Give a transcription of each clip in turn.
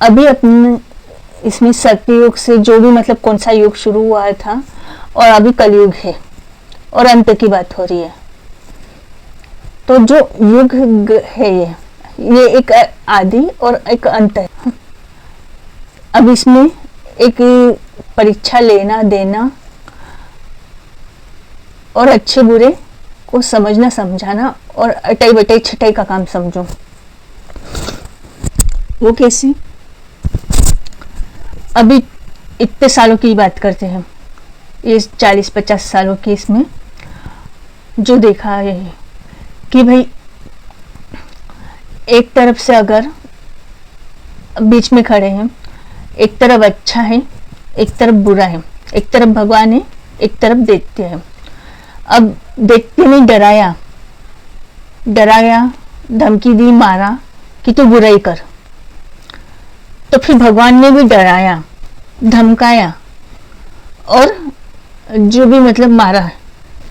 अभी अपने इसमें सत्ययुग से जो भी मतलब कौन सा युग शुरू हुआ था और अभी कलयुग है और अंत की बात हो रही है। तो जो युग है ये एक आदि और एक अंत है। अब इसमें एक परीक्षा लेना देना और अच्छे बुरे को समझना समझाना और अटाई बटाई छटाई का काम समझो। वो कैसे? अभी इतने सालों की बात करते हैं, ये 40-50 सालों की, इसमें जो देखा है कि भाई एक तरफ से अगर बीच में खड़े हैं, एक तरफ अच्छा है एक तरफ बुरा है, एक तरफ भगवान है एक तरफ दैत्य है। अब दैत्य ने डराया धमकी दी, मारा कि तू बुराई कर, तो फिर भगवान ने भी डराया धमकाया और जो भी मतलब मारा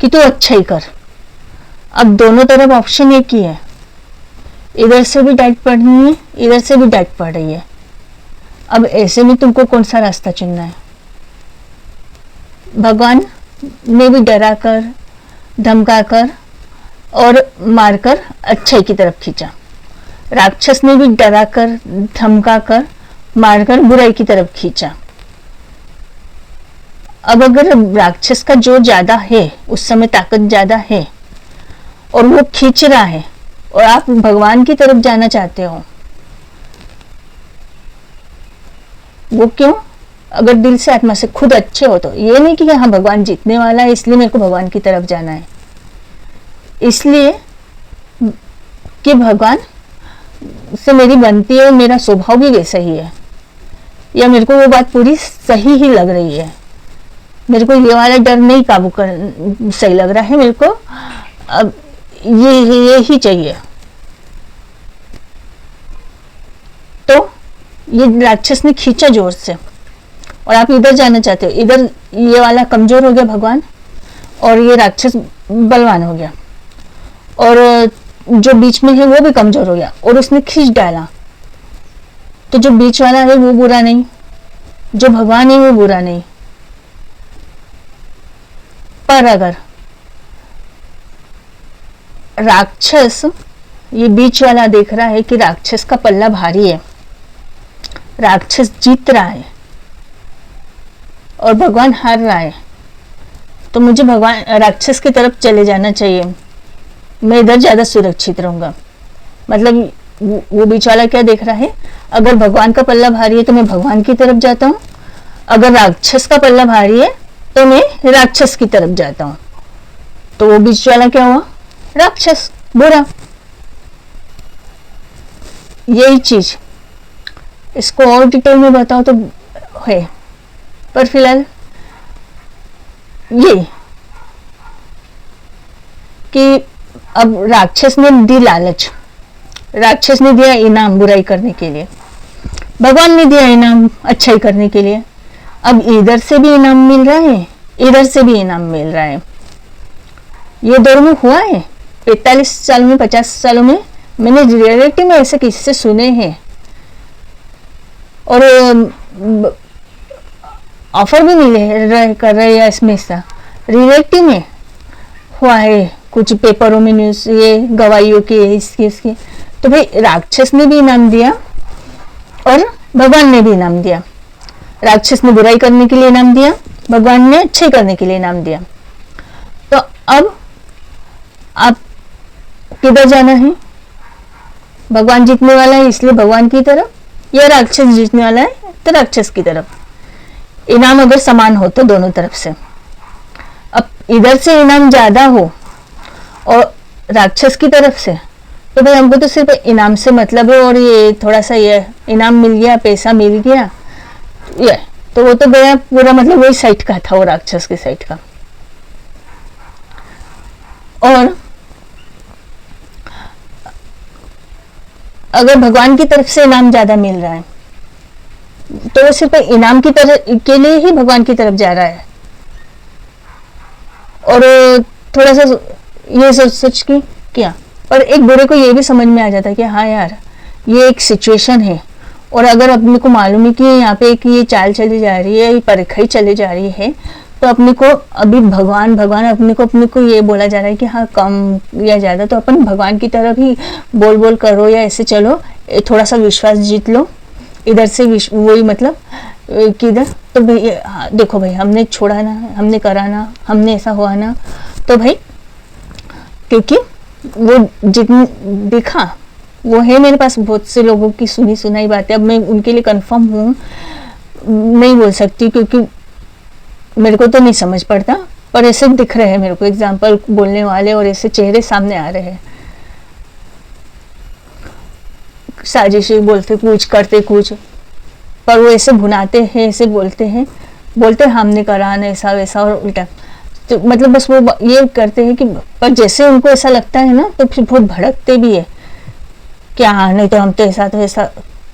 कि तू अच्छा ही कर। अब दोनों तरफ ऑप्शन एक ही है, इधर से भी डांट पड़ रही है इधर से भी डांट पड़ रही है। अब ऐसे में तुमको कौन सा रास्ता चुनना है? भगवान ने भी डरा कर धमका कर और मारकर अच्छाई की तरफ खींचा, राक्षस ने भी डरा कर धमका कर मारकर बुराई की तरफ खींचा। अब अगर राक्षस का जो ज्यादा है, उस समय ताकत ज्यादा है और वो खींच रहा है और आप भगवान की तरफ जाना चाहते हो, वो क्यों? अगर दिल से आत्मा से खुद अच्छे हो तो ये नहीं कि हाँ भगवान जीतने वाला है इसलिए मेरे को भगवान की तरफ जाना है, इसलिए कि भगवान से मेरी बनती है, मेरा स्वभाव भी वैसा ही है, या मेरे को वो बात पूरी सही ही लग रही है, मेरे को ये वाला डर नहीं काबू कर सही लग रहा है, मेरे को अब ये ही चाहिए। तो ये राक्षस ने खींचा जोर से और आप इधर जाना चाहते हो, इधर ये वाला कमजोर हो गया भगवान और ये राक्षस बलवान हो गया और जो बीच में है वो भी कमजोर हो गया और उसने खींच डाला। तो जो बीच वाला है वो बुरा नहीं, जो भगवान है वो बुरा नहीं। पर अगर राक्षस, ये बीच वाला देख रहा है कि राक्षस का पल्ला भारी है, राक्षस जीत रहा है और भगवान हार रहा है, तो मुझे भगवान राक्षस की तरफ चले जाना चाहिए, मैं इधर ज्यादा सुरक्षित रहूंगा। मतलब वो बीच वाला क्या देख रहा है, अगर भगवान का पल्ला भारी है तो मैं भगवान की तरफ जाता हूँ, अगर राक्षस का पल्ला भारी है तो मैं राक्षस की तरफ जाता हूँ। तो वो बीच वाला क्या हुआ? राक्षस, बुरा। यही चीज इसको और डिटेल में बताओ तो है, पर फिलहाल ये कि अब राक्षस ने दी लालच, राक्षस ने दिया इनाम बुराई करने के लिए, भगवान ने दिया इनाम अच्छाई करने के लिए। अब इधर से भी इनाम मिल रहा है इधर से भी इनाम मिल रहा है। ये दौर में हुआ है 45 साल में 50 सालों में, मैंने रियलिटी में ऐसे किस्से सुने हैं और ऑफर भी मिले कर रहे हैं इसमें, ऐसा रियलिटी में हुआ है, कुछ पेपरों में न्यूज ये गवाहियों के इसके। तो भाई राक्षस ने भी इनाम दिया और भगवान ने भी इनाम दिया। राक्षस ने बुराई करने के लिए इनाम दिया, भगवान ने अच्छाई करने के लिए इनाम दिया। तो अब आप किधर जाना है? भगवान जीतने वाला है इसलिए भगवान की तरफ, या राक्षस जीतने वाला है तो राक्षस की तरफ। इनाम अगर समान हो तो दोनों तरफ से। अब इधर से इनाम ज्यादा हो और राक्षस की तरफ से, तो भाई हमको तो सिर्फ इनाम से मतलब है और ये थोड़ा सा ये इनाम मिल गया, पैसा मिल गया, ये तो वो तो गया पूरा, मतलब वही साइड का था, वो राक्षस की साइड का। और अगर भगवान की तरफ से इनाम ज्यादा मिल रहा है तो वो सिर्फ इनाम की तरफ के लिए ही भगवान की तरफ जा रहा है। और थोड़ा सा ये सोच की क्या, पर एक बुरे को ये भी समझ में आ जाता है कि हाँ यार ये एक सिचुएशन है और अगर अपने को मालूम है कि यहाँ पे कि ये चाल चली जा रही है, ये परीक्षा चली जा रही है, तो अपने को अभी भगवान भगवान अपने को ये बोला जा रहा है कि हाँ कम या ज़्यादा, तो अपन भगवान की तरफ ही बोल बोल करो या ऐसे चलो, थोड़ा सा विश्वास जीत लो इधर से, वही मतलब किधर, तो भाई हाँ देखो भाई हमने छोड़ा ना, हमने करा ना, हमने ऐसा हुआ ना, तो भाई क्योंकि वो जितनी दिखा वो है मेरे पास बहुत से लोगों की सुनी सुनाई बातें, अब मैं उनके लिए कंफर्म हूँ नहीं बोल सकती क्योंकि मेरे को तो नहीं समझ पड़ता, पर ऐसे दिख रहे हैं मेरे को एग्जाम्पल बोलने वाले और ऐसे चेहरे सामने आ रहे हैं, साजिशें बोलते कुछ करते कुछ, पर वो ऐसे भुनाते हैं, ऐसे बोलते हैं हमने करा ना ऐसा वैसा और उल्टा, तो मतलब बस वो ये करते हैं कि, पर जैसे उनको ऐसा लगता है ना तो फिर बहुत भड़कते भी है कि हाँ नहीं तो हम तो ऐसा तो ऐसा,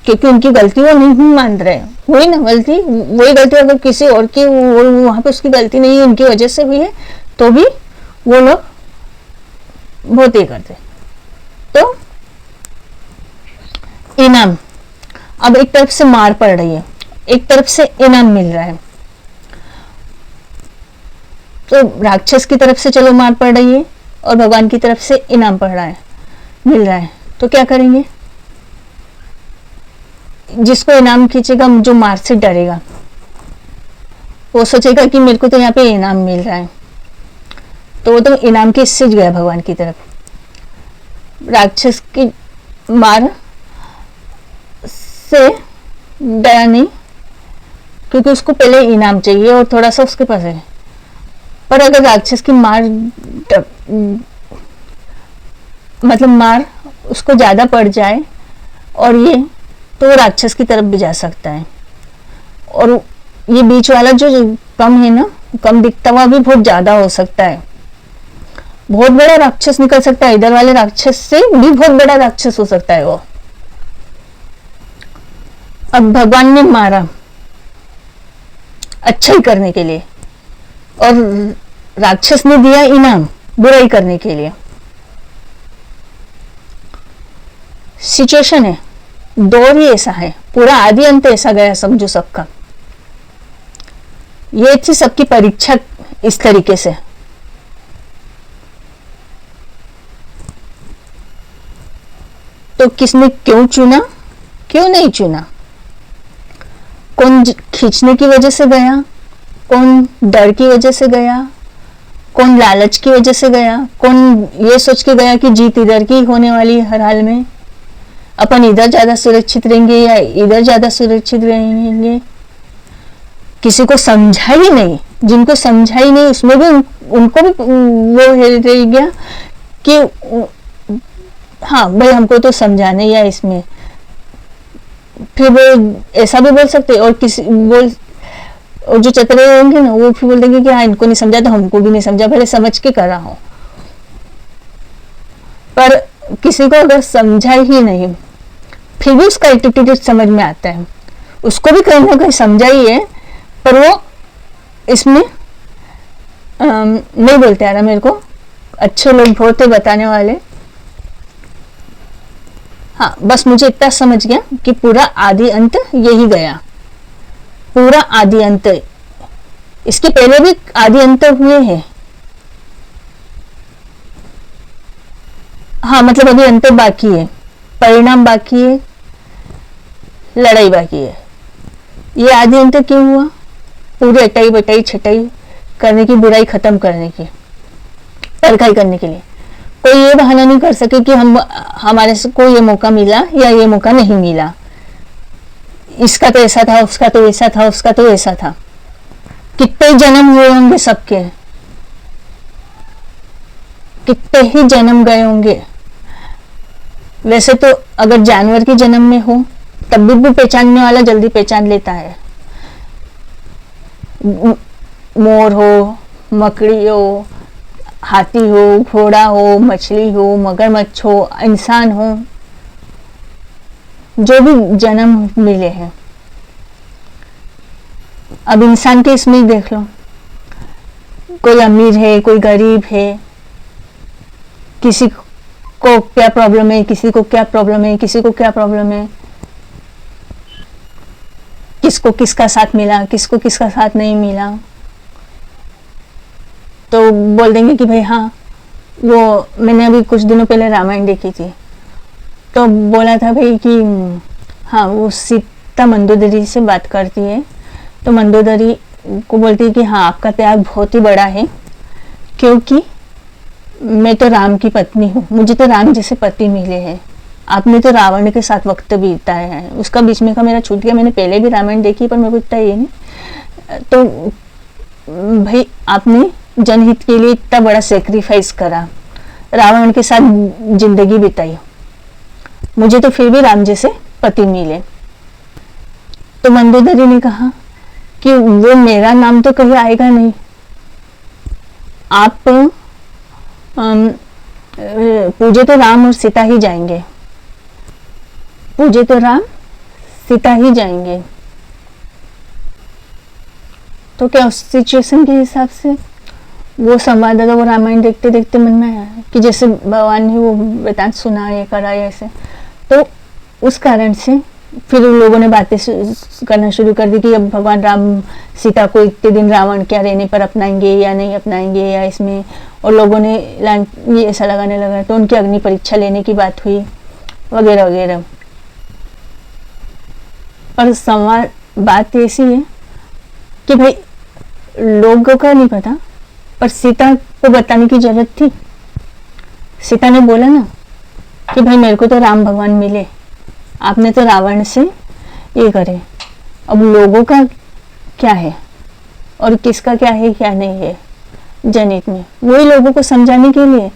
क्योंकि उनकी गलती वो नहीं मान रहे हैं, वही ना गलती, वही गलती अगर किसी और की वहां पे उसकी गलती नहीं है, उनकी वजह से हुई है, तो भी वो लोग बहुत ये करते। तो इनाम, अब एक तरफ से मार पड़ रही है, एक तरफ से इनाम मिल रहा है, तो राक्षस की तरफ से चलो मार पड़ रही है और भगवान की तरफ से इनाम पड़ रहा है, मिल रहा है, तो क्या करेंगे? जिसको इनाम खींचेगा, जो मार से डरेगा, वो सोचेगा कि मेरे को तो यहाँ पे इनाम मिल रहा है, तो वो तो इनाम के इससे गया भगवान की तरफ। राक्षस की मार से डरा नहीं क्योंकि उसको पहले इनाम चाहिए और थोड़ा सा उसके पास है, पर अगर राक्षस की मार मतलब मार उसको ज्यादा पड़ जाए और ये, तो वो राक्षस की तरफ भी जा सकता है, और ये बीच वाला जो कम है ना, कम दिखता हुआ भी बहुत ज्यादा हो सकता है, बहुत बड़ा राक्षस निकल सकता है, इधर वाले राक्षस से भी बहुत बड़ा राक्षस हो सकता है वो। अब भगवान ने मारा अच्छाई करने के लिए और राक्षस ने दिया इनाम बुराई करने के लिए। सिचुएशन है, दौर ही ऐसा है, पूरा आदि अंत ऐसा गया समझो सबका, ये थी सबकी परीक्षा इस तरीके से। तो किसने क्यों चुना, क्यों नहीं चुना, कौन खींचने की वजह से गया, कौन डर की वजह से गया, कौन लालच की वजह से गया, कौन ये सोच के गया कि जीत इधर की होने वाली है हर हाल में, अपन इधर ज्यादा सुरक्षित रहेंगे या इधर ज्यादा सुरक्षित रहेंगे। किसी को समझा ही नहीं, जिनको समझा ही नहीं उसमें भी उनको भी वो रह गया कि हाँ भाई हमको तो समझाने या इसमें, फिर वो ऐसा भी बोल सकते और किसी बोल, और जो चतरे होंगे ना वो फिर बोल देंगे कि हाँ इनको नहीं समझा तो हमको भी नहीं समझा, भले समझ के करा हो, पर किसी को अगर समझा ही नहीं फिर भी उसका एटीट्यूड समझ में आता है, उसको भी कहीं ना कहीं समझा ही है, पर वो इसमें नहीं बोलते यार, मेरे को अच्छे लोग बहुत थे बताने वाले, हाँ बस मुझे इतना समझ गया कि पूरा आदि अंत यही गया, पूरा आदि अंत, इसके पहले भी आदि अंत हुए हैं, हाँ मतलब अभी अंत बाकी है, परिणाम बाकी है, लड़ाई बाकी है। ये आदि अंत क्यों हुआ? पूरी अटाई बटाई छटाई करने की, बुराई खत्म करने की, परखाई करने के लिए। कोई ये बहाना नहीं कर सके कि हमारे से को ये मौका मिला या ये मौका नहीं मिला, इसका तो ऐसा था, उसका तो ऐसा था, उसका तो ऐसा था। कितने जन्म हुए होंगे सबके, कितने ही जन्म गए होंगे। वैसे तो अगर जानवर के जन्म में हो तब भी पहचानने वाला जल्दी पहचान लेता है, मोर हो, मकड़ी हो, हाथी हो, घोड़ा हो, मछली हो, मगरमच्छ हो, इंसान हो, जो भी जन्म मिले हैं। अब इंसान के इसमें देख लो, कोई अमीर है, कोई गरीब है, किसी को क्या प्रॉब्लम है, किसी को क्या प्रॉब्लम है, किसी को क्या प्रॉब्लम है, किसको किसका साथ मिला, किसको किसका साथ नहीं मिला, तो बोल देंगे कि भाई हाँ वो मैंने अभी कुछ दिनों पहले रामायण देखी थी, तो बोला था भाई कि हाँ वो सीता मंदोदरी से बात करती है, तो मंदोदरी को बोलती है कि हाँ आपका त्याग बहुत ही बड़ा है, क्योंकि मैं तो राम की पत्नी हूँ, मुझे तो राम जैसे पति मिले हैं, आपने तो रावण के साथ वक्त बिताया है, उसका बीच में का मेरा छूट गया, मैंने पहले भी रामायण देखी पर मेरे को इतना ये नहीं, तो भाई आपने जनहित के लिए इतना बड़ा सेक्रीफाइस करा, रावण के साथ जिंदगी बिताई, मुझे तो फिर भी राम जैसे पति मिले। तो मंदोदरी ने कहा कि वो मेरा नाम तो कहीं आएगा नहीं, आप पूजे तो राम और सीता ही जाएंगे, पूजे तो राम सीता ही जाएंगे। तो क्या उस सिचुएशन के हिसाब से वो संवाददाता वो रामायण देखते देखते मन में आया कि जैसे भगवान ने वो वृतांत सुना, ये करा ऐसे, तो उस कारण से फिर उन लोगों ने बातें करना शुरू कर दी कि अब भगवान राम सीता को इतने दिन रावण क्या रहने पर अपनाएंगे या नहीं अपनाएंगे, या इसमें, और लोगों ने ये ऐसा लगाने लगा, तो उनकी अग्नि परीक्षा लेने की बात हुई वगैरह वगैरह। और संवाद बात ऐसी है कि भाई लोगों का नहीं पता, पर सीता को बताने की जरूरत थी। सीता ने बोला ना कि भाई मेरे को तो राम भगवान मिले, आपने तो रावण से ये करे, अब लोगों का क्या है और किसका क्या है क्या नहीं है जनहित में, वही लोगों को समझाने के लिए,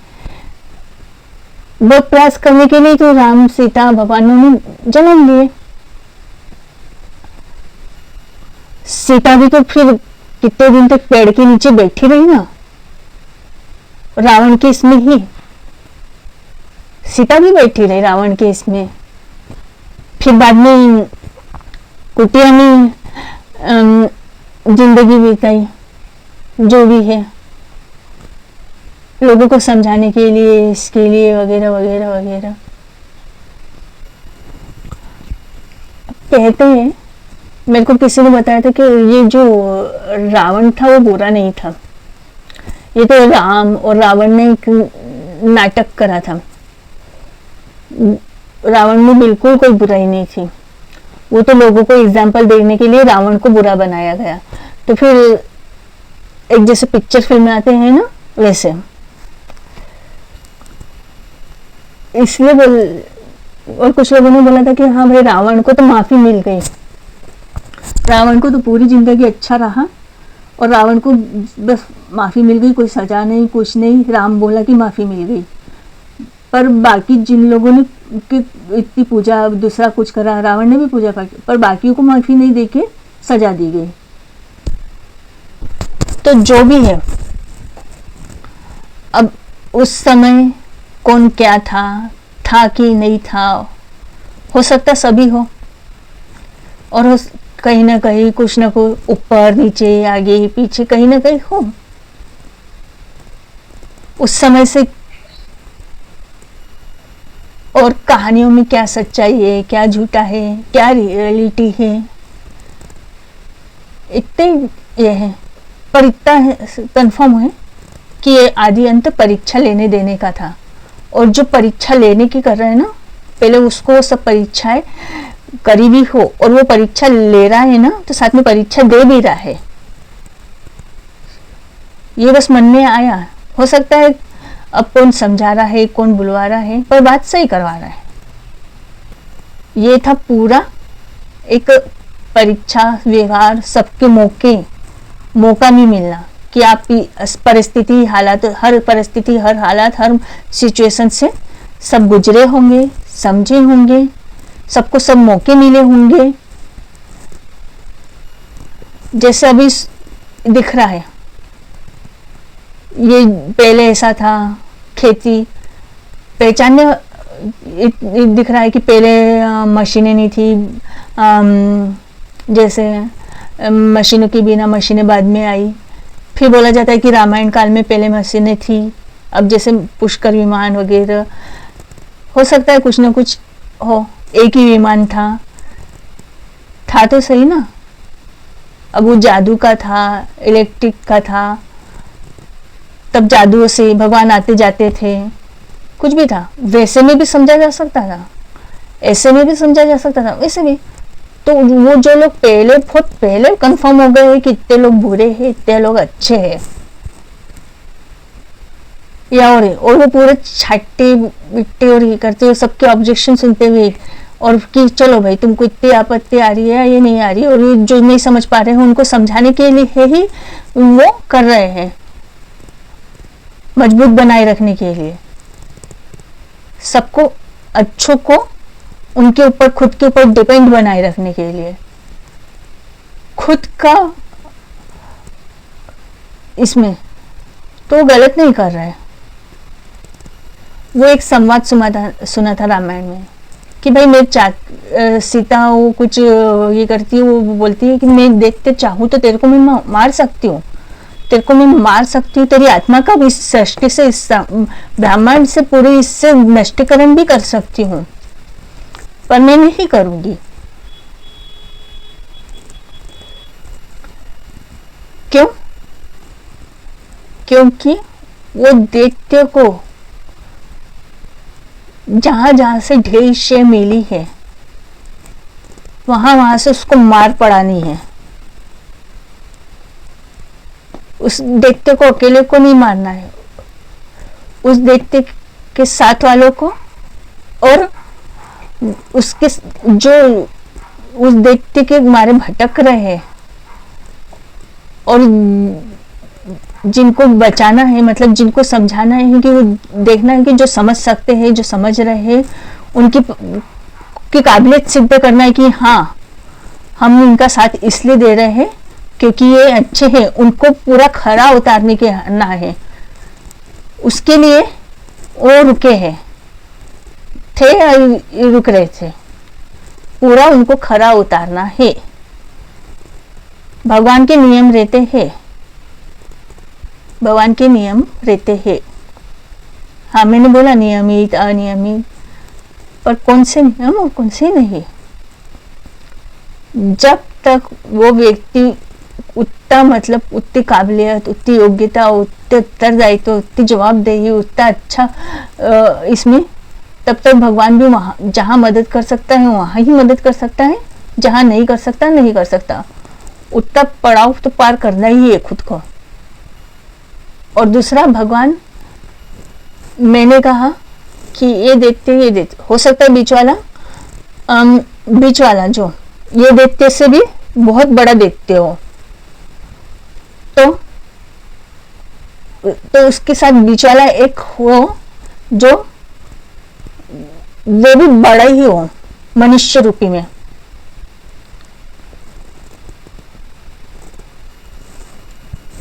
बहुत प्रयास करने के लिए तो राम सीता भगवानों ने जन्म लिए। सीता भी तो फिर कितने दिन तक पेड़ के नीचे बैठी रही ना, रावण के इसमें ही सीता भी बैठी रही रावण के इसमें, फिर बाद में कुटिया में जिंदगी बिताई, जो भी है लोगों को समझाने के लिए, इसके लिए वगैरह वगैरह वगैरह। कहते हैं, मेरे को किसी ने बताया था कि ये जो रावण था वो बुरा नहीं था, ये तो राम और रावण ने एक नाटक करा था, रावण में बिल्कुल कोई बुराई नहीं थी, वो तो लोगों को एग्जाम्पल देने के लिए रावण को बुरा बनाया गया। तो फिर एक जैसे पिक्चर फिल्म आते हैं ना वैसे, इसलिए और कुछ लोगों ने बोला था कि हाँ भाई रावण को तो माफी मिल गई, रावण को तो पूरी जिंदगी अच्छा रहा और रावण को बस माफी मिल गई, कोई सजा नहीं कुछ नहीं, राम बोला कि माफी मिल गई। पर बाकी जिन लोगों ने इतनी पूजा दूसरा कुछ करा, रावण ने भी पूजा पाठ, पर बाकियों को माफी नहीं देके सजा दी गई। तो जो भी है, अब उस समय कौन क्या था कि नहीं था, हो सकता सभी हो, और कहीं ना कहीं कुछ ना कुछ ऊपर नीचे आगे पीछे कहीं ना कहीं हो। उस समय से और कहानियों में क्या सच्चाई है, क्या झूठा है, क्या रियलिटी है, इतने ये है, पर इतना कंफर्म है कि ये आदि अंत परीक्षा लेने देने का था, और जो परीक्षा लेने की कर रहे हैं ना, पहले उसको सब परीक्षाएं करी भी हो, और वो परीक्षा ले रहा है ना तो साथ में परीक्षा दे भी रहा है, ये बस मन में आया। हो सकता है अब कौन समझा रहा है कौन बुलवा रहा है, पर बात सही करवा रहा है। ये था पूरा एक परीक्षा व्यवहार, सबके मौका नहीं मिलना कि आप परिस्थिति हालात, हर परिस्थिति हर हालात हर सिचुएशन से सब गुजरे होंगे, समझे होंगे, सबको सब मौके मिले होंगे। जैसे अभी दिख रहा है, ये पहले ऐसा था, खेती पहचानने दिख रहा है कि पहले मशीनें नहीं थी, जैसे मशीनों के बिना मशीनें बाद में आई। फिर बोला जाता है कि रामायण काल में पहले मशीनें थी, अब जैसे पुष्कर विमान वगैरह, हो सकता है कुछ ना कुछ हो, एक ही विमान था तो सही ना, अब वो जादू का था, इलेक्ट्रिक का था, तब जादुओं से भगवान आते जाते थे, कुछ भी था, वैसे में भी समझा जा सकता था, ऐसे में भी समझा जा सकता था, वैसे भी। तो वो जो लोग पहले, बहुत पहले कंफर्म हो गए कि इतने लोग बुरे हैं, इतने लोग अच्छे हैं, या और वो पूरे छाटे बिट्टे और ये करते हुए, सबके ऑब्जेक्शन सुनते हुए, और कि चलो भाई तुमको इतनी आपत्ति आ रही है, ये नहीं आ रही, और ये जो नहीं समझ पा रहे हैं उनको समझाने के लिए ही वो कर रहे हैं, मजबूत बनाए रखने के लिए, सबको अच्छों को उनके ऊपर, खुद के ऊपर डिपेंड बनाए रखने के लिए, खुद का इसमें तो गलत नहीं कर रहे हैं। वो एक संवाद सुना था रामायण में कि भाई मैं सीता वो कुछ ये करती है, वो बोलती है कि मैं देखते चाहूँ तो तेरे को मैं मार सकती हूँ, तेरे को मैं मार सकती हूँ, तेरी आत्मा का भी इस सृष्टि से, इस ब्रह्मांड से पूरे इससे नष्टीकरण भी कर सकती हूँ, पर मैं नहीं करूंगी। क्यों? क्योंकि वो दैत्य को जहां जहां से ढेर शे मिली है, वहां वहां से उसको मार पड़ानी है। उस दैत्य को अकेले को नहीं मारना है, उस दैत्य के साथ वालों को, और उसके जो उस दैत्य के मारे भटक रहे हैं और जिनको बचाना है, मतलब जिनको समझाना है, कि वो देखना है कि जो समझ सकते हैं, जो समझ रहे हैं, उनकी की काबिलियत सिद्ध करना है कि हाँ हम इनका साथ इसलिए दे रहे हैं क्योंकि ये अच्छे हैं, उनको पूरा खरा उतारने के ना है, उसके लिए वो रुके हैं, थे रुक रहे थे, पूरा उनको खरा उतारना है। भगवान के नियम रहते हैं, भगवान के नियम रहते हैं। हाँ, मैंने बोला नियमित अनियमित, पर कौन से नियम और कौन से नहीं। जब तक वो व्यक्ति उतना, मतलब उतनी काबिलियत, उतनी योग्यता, उतने उत्तरदायित्व, उतनी जवाबदेही, उतना अच्छा इसमें, तब तक भगवान भी वहां जहां मदद कर सकता है वहां ही मदद कर सकता है, जहां नहीं कर सकता नहीं कर सकता। उतना पड़ाव तो पार करना ही है खुद को। और दूसरा, भगवान, मैंने कहा कि ये देखते हो सकता है बीच वाला जो ये देखते से भी बहुत बड़ा देखते हो, तो उसके साथ बीच वाला एक हो जो वो भी बड़ा ही हो, मनुष्य रूपी में।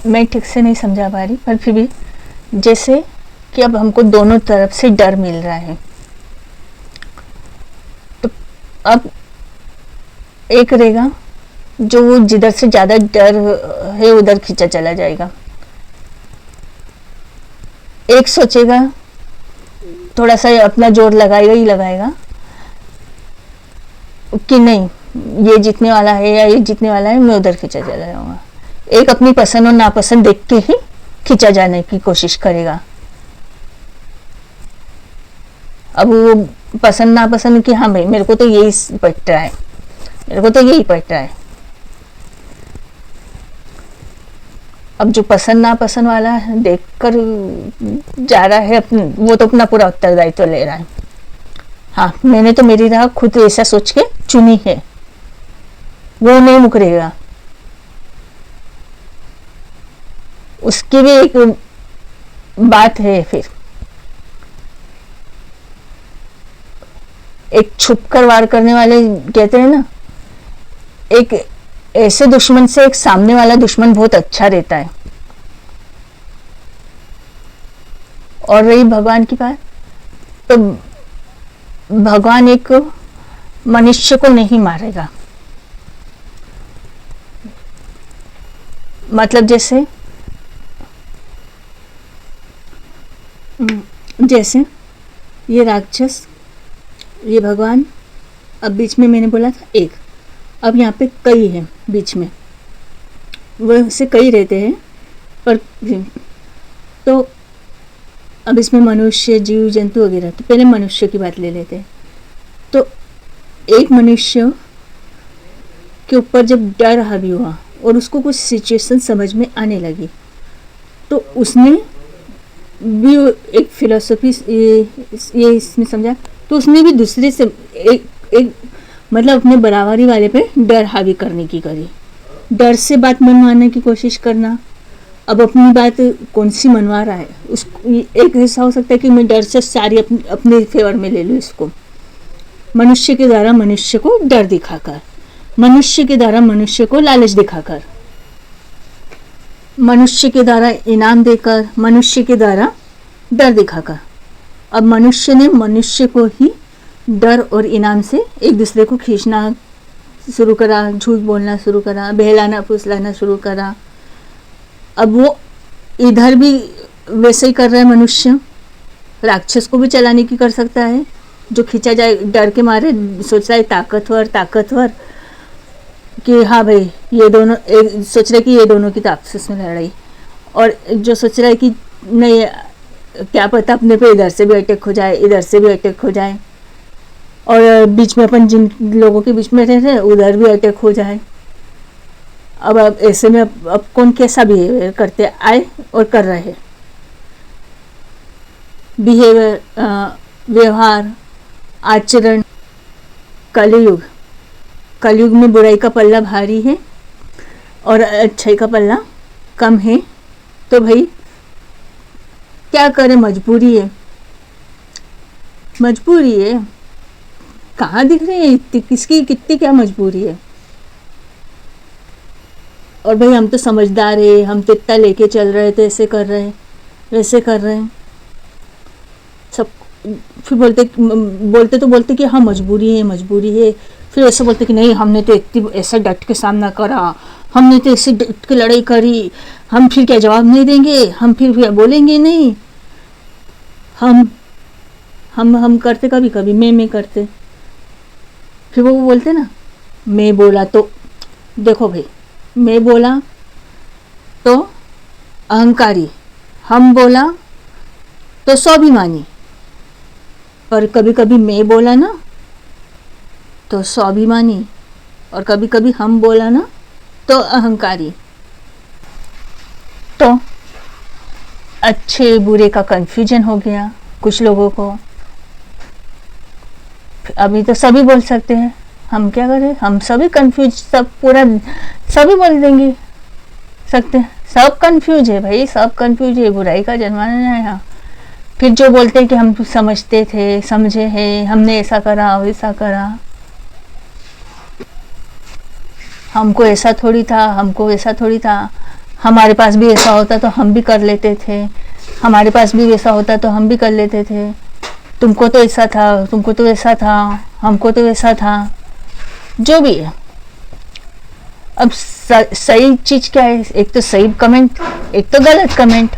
मैं ठीक से नहीं समझा पा रही, पर फिर भी, जैसे कि अब हमको दोनों तरफ से डर मिल रहा है, तो अब एक रहेगा जो वो जिधर से ज्यादा डर है उधर खींचा चला जाएगा, एक सोचेगा, थोड़ा सा अपना जोर लगाएगा ही लगाएगा कि नहीं ये जीतने वाला है या ये जीतने वाला है, मैं उधर खींचा चला जाऊंगा। एक अपनी पसंद और नापसंद देख के ही खींचा जाने की कोशिश करेगा। अब वो पसंद नापसंद कि हाँ भाई मेरे को तो यही पट रहा है, मेरे को तो यही पट रहा है। अब जो पसंद नापसंद वाला देखकर जा रहा है, वो तो अपना पूरा उत्तरदायित्व ले रहा है। हाँ, मैंने तो मेरी राह खुद ऐसा सोच के चुनी है, वो नहीं मुकरेगा। उसकी भी एक बात है, फिर एक छुप कर वार करने वाले कहते हैं ना, एक ऐसे दुश्मन से एक सामने वाला दुश्मन बहुत अच्छा रहता है। और रही भगवान की बात, तो भगवान एक मनुष्य को नहीं मारेगा। मतलब जैसे ये राक्षस, ये भगवान, अब बीच में मैंने बोला था एक, अब यहाँ पे कई है बीच में, वैसे कई रहते हैं, पर तो अब इसमें मनुष्य, जीव जंतु वगैरह, तो पहले मनुष्य की बात ले लेते हैं। तो एक मनुष्य के ऊपर जब डर हावी हुआ और उसको कुछ सिचुएशन समझ में आने लगी, तो उसने भी एक फिलोसफी ये इसमें समझा, तो उसने भी दूसरे से एक मतलब अपने बराबरी वाले पे डर हावी करने की करी, डर से बात मनवाने की कोशिश करना। अब अपनी बात कौन सी मनवा रहा है, उस एक ऐसा हो सकता है कि मैं डर से सारी अपने फेवर में ले लूँ इसको। मनुष्य के द्वारा मनुष्य को डर दिखाकर, मनुष्य के द्वारा मनुष्य को लालच दिखाकर, मनुष्य के द्वारा इनाम देकर, मनुष्य के द्वारा डर दिखाकर, अब मनुष्य ने मनुष्य को ही डर और इनाम से एक दूसरे को खींचना शुरू करा, झूठ बोलना शुरू करा, बहलाना फुसलाना शुरू करा। अब वो इधर भी वैसे ही कर रहा है मनुष्य, राक्षस को भी चलाने की कर सकता है, जो खींचा जाए डर के मारे सोच रहा है ताकतवर ताकतवर, कि हाँ भाई ये दोनों, सोच रहे कि ये दोनों की तो आपस में लड़ाई, और जो सोच रहा है कि नहीं क्या पता अपने पे इधर से भी अटैक हो जाए, इधर से भी अटैक हो जाए, और बीच में अपन जिन लोगों के बीच में रह रहे हैं उधर भी अटैक हो जाए। अब ऐसे में अब कौन कैसा बिहेवियर करते आए और कर रहे हैं, बिहेवियर, व्यवहार, आचरण। कलयुग, कलयुग में बुराई का पल्ला भारी है और अच्छाई का पल्ला कम है, तो भाई क्या करें, मजबूरी है, मजबूरी है। कहाँ दिख रही है किसकी कितनी क्या मजबूरी है। और भाई हम तो समझदार है, हम तो इतना लेके चल रहे थे, ऐसे कर रहे हैं वैसे कर रहे हैं सब, फिर बोलते कि हाँ मजबूरी है मजबूरी है, फिर ऐसे बोलते कि नहीं हमने तो इतनी ऐसा डट के सामना करा, हमने तो ऐसे डट के लड़ाई करी, हम फिर क्या जवाब नहीं देंगे, हम फिर बोलेंगे नहीं। हम करते कभी कभी मैं करते, फिर वो बोलते ना मैं बोला तो, देखो भाई मैं बोला तो अहंकारी, हम बोला तो स्वाभिमानी, और कभी कभी मैं बोला ना तो स्वाभिमानी, और कभी कभी हम बोला ना तो अहंकारी। तो अच्छे बुरे का कंफ्यूजन हो गया कुछ लोगों को। अभी तो सभी बोल सकते हैं, हम क्या करें, हम सभी कंफ्यूज, सब पूरा सभी बोल देंगे सकते हैं, सब कंफ्यूज है भाई, सब कंफ्यूज है, बुराई का जमाना है यहाँ। फिर जो बोलते हैं कि हम समझते थे, समझे हैं, हमने ऐसा करा वैसा करा, हमको ऐसा थोड़ी था, हमको वैसा थोड़ी था, हमारे पास भी ऐसा होता तो हम भी कर लेते थे, हमारे पास भी वैसा होता तो हम भी कर लेते थे, तुमको तो ऐसा था, तुमको तो ऐसा था, हमको तो ऐसा था, जो भी है। अब सही चीज क्या है, एक तो सही कमेंट, एक तो गलत कमेंट।